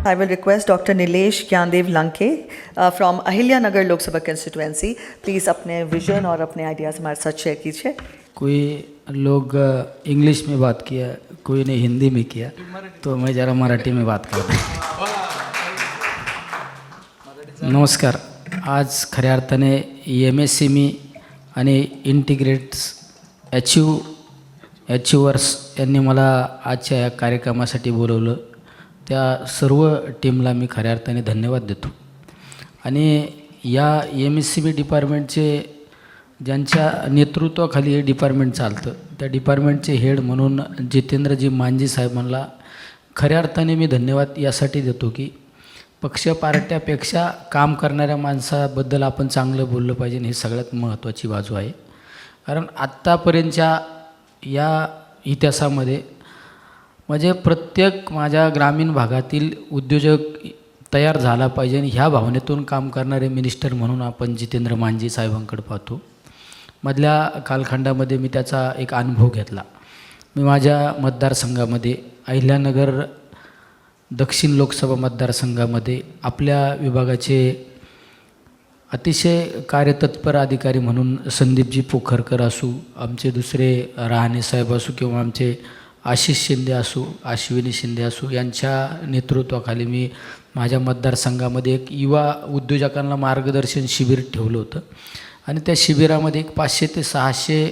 I will request Dr. Nilesh Gyandev Lanke from Ahilya Nagar Lok Sabha constituency. Please अपने vision और अपने ideas हमारे साथ share कीजिए. कोई लोग इंग्लिश में बात किया, कोई ने हिंदी में किया, तो मैं ज़रा मराठी में बात करता हूँ. नमस्कार. आज खऱ्या अर्थाने MSME आणि इंटिग्रेट्स अचिव्हर्स यांनी मला आजच्या या कार्यक्रमासाठी बोलवलं. त्या सर्व टीमला मी खऱ्या अर्थाने धन्यवाद देतो. आणि या MSME डिपार्टमेंटचे ज्यांच्या नेतृत्वाखाली हे डिपार्टमेंट चालतं, त्या डिपार्टमेंटचे हेड म्हणून जितेंद्रजी मांझी साहेबांना खऱ्या अर्थाने मी धन्यवाद यासाठी देतो की पक्ष पार्ट्यापेक्षा काम करणाऱ्या माणसाबद्दल आपण चांगलं बोललं पाहिजे. हे सगळ्यात महत्त्वाची बाजू आहे. कारण आत्तापर्यंतच्या या इतिहासामध्ये म्हणजे प्रत्येक माझ्या ग्रामीण भागातील उद्योजक तयार झाला पाहिजे आणि ह्या भावनेतून काम करणारे मिनिस्टर म्हणून आपण जितेंद्र मांझी साहेबांकडे पाहतो. मधल्या कालखंडामध्ये मी त्याचा एक अनुभव घेतला. मी माझ्या मतदारसंघामध्ये अहिल्यानगर दक्षिण लोकसभा मतदारसंघामध्ये आपल्या विभागाचे अतिशय कार्यतत्पर अधिकारी म्हणून संदीपजी पोखरकर असू, आमचे दुसरे रहाणे साहेब असू किंवा आमचे आशिष शिंदे असू, अश्विनी शिंदे असू, यांच्या नेतृत्वाखाली मी माझ्या मतदारसंघामध्ये एक युवा उद्योजकांना मार्गदर्शन शिबिर ठेवलं होतं. आणि त्या शिबिरामध्ये एक 500 ते 600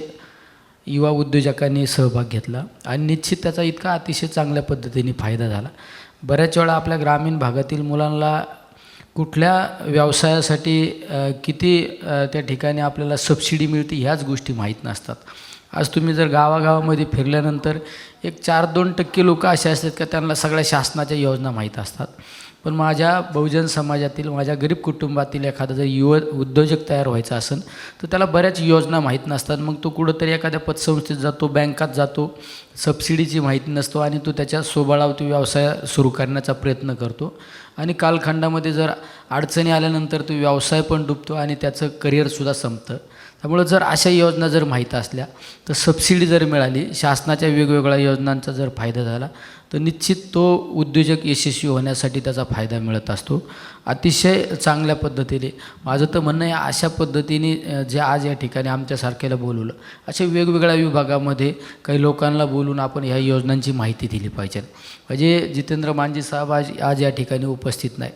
युवा उद्योजकांनी सहभाग घेतला आणि निश्चित त्याचा इतका अतिशय चांगल्या पद्धतीने फायदा झाला. बऱ्याच वेळा आपल्या ग्रामीण भागातील मुलांना कुठल्या व्यवसायासाठी किती त्या ठिकाणी आपल्याला सबसिडी मिळते ह्याच गोष्टी माहीत नसतात. आज तुम्ही जर गावागावामध्ये फिरल्यानंतर एक 4-2% लोक असे असतात का त्यांना सगळ्या शासनाच्या योजना माहीत असतात. पण माझ्या बहुजन समाजातील, माझ्या गरीब कुटुंबातील एखादा जर युवा उद्योजक तयार व्हायचा असेल तर त्याला बऱ्याच योजना माहीत नसतात. मग तो कुठंतरी एखाद्या पतसंस्थेत जातो, बँकात जातो, सबसिडीची माहिती नसतो आणि तो त्याच्या स्वबळावर तो व्यवसाय सुरू करण्याचा प्रयत्न करतो. आणि कालखंडामध्ये जर अडचणी आल्यानंतर तो व्यवसाय पण डुबतो आणि त्याचं करिअरसुद्धा संपतं. त्यामुळं जर अशा योजना जर माहीत असल्या तर सबसिडी जर मिळाली, शासनाच्या वेगवेगळ्या योजनांचा जर फायदा झाला तर निश्चित तो उद्योजक यशस्वी होण्यासाठी त्याचा फायदा मिळत असतो. अतिशय चांगल्या पद्धतीने माझं तर म्हणणं आहे, अशा पद्धतीने जे आज या ठिकाणी आमच्यासारख्याला बोलवलं, अशा वेगवेगळ्या विभागामध्ये काही लोकांना बोलून आपण ह्या योजनांची माहिती दिली पाहिजे. म्हणजे जितेंद्र मांझी साहेब आज या ठिकाणी उपस्थित नाही.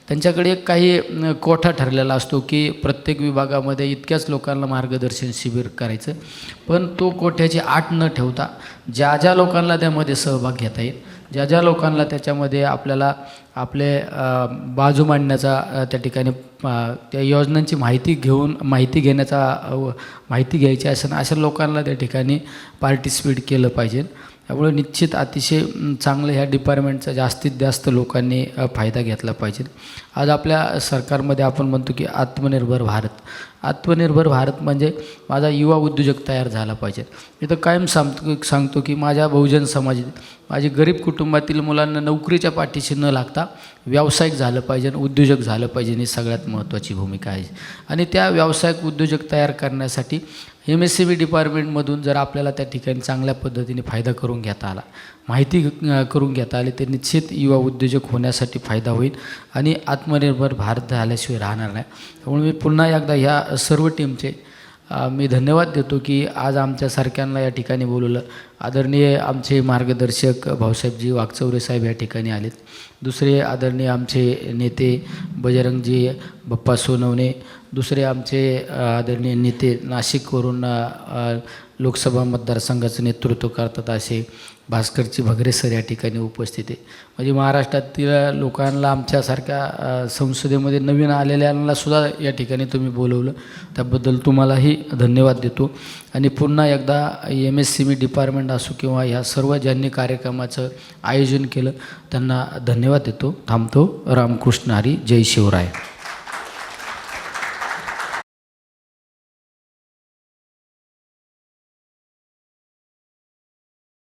त्यांच्याकडे एक काही कोठा ठरलेला असतो की प्रत्येक विभागामध्ये इतक्याच लोकांना मार्गदर्शन शिबिर करायचं. पण तो कोठ्याची आट न ठेवता ज्या ज्या लोकांना त्यामध्ये सहभाग घेता येईल, ज्या ज्या लोकांना त्याच्यामध्ये आपल्याला आपले बाजू मांडण्याचा त्या ठिकाणी त्या योजनांची माहिती घ्यायची असेल अशा लोकांना त्या ठिकाणी पार्टिसिपेट केलं पाहिजे. त्यामुळे निश्चित अतिशय चांगलं ह्या डिपार्टमेंटचा जास्तीत जास्त लोकांनी फायदा घेतला पाहिजे. आज आपल्या सरकारमध्ये आपण म्हणतो की आत्मनिर्भर भारत म्हणजे माझा युवा उद्योजक तयार झाला पाहिजे. मी तर कायम सांगतो की माझ्या बहुजन समाजात माझी गरीब कुटुंबातील मुलांना नोकरीच्या पाठीशी न लागता व्यावसायिक झालं पाहिजे, उद्योजक झालं पाहिजे, ही सगळ्यात महत्त्वाची भूमिका आहे. आणि त्या व्यावसायिक उद्योजक तयार करण्यासाठी MSME डिपार्टमेंटमधून जर आपल्याला त्या ठिकाणी चांगल्या पद्धतीने फायदा करून घेता आला, माहिती करून घेता आली, तर निश्चित युवा उद्योजक होण्यासाठी फायदा होईल आणि आत्मनिर्भर भारत झाल्याशिवाय राहणार नाही. त्यामुळे मी पुन्हा एकदा ह्या सर्व टीमचे मी धन्यवाद देतो की आज आमच्यासारख्यांना या ठिकाणी बोलवलं. आदरणीय आमचे मार्गदर्शक भाऊसाहेबजी वागचौरे साहेब या ठिकाणी आलेत. दुसरे आदरणीय आमचे नेते बजरंगजी बाप्पा सोनवणे, दुसरे आमचे आदरणीय नेते नाशिकवरून लोकसभा मतदारसंघाचं नेतृत्व करतात असे भास्करजी भगरे सर या ठिकाणी उपस्थित आहे. म्हणजे महाराष्ट्रातील लोकांना आमच्यासारख्या संसदेमध्ये नवीन आलेल्यांना सुद्धा या ठिकाणी तुम्ही बोलवलं, त्याबद्दल तुम्हालाही धन्यवाद देतो. आणि पुन्हा एकदा MSME डिपार्टमेंट असो किंवा ह्या सर्व ज्यांनी कार्यक्रमाचं आयोजन केलं त्यांना धन्यवाद देतो. थांबतो. रामकृष्ण हरी. जय शिवराय.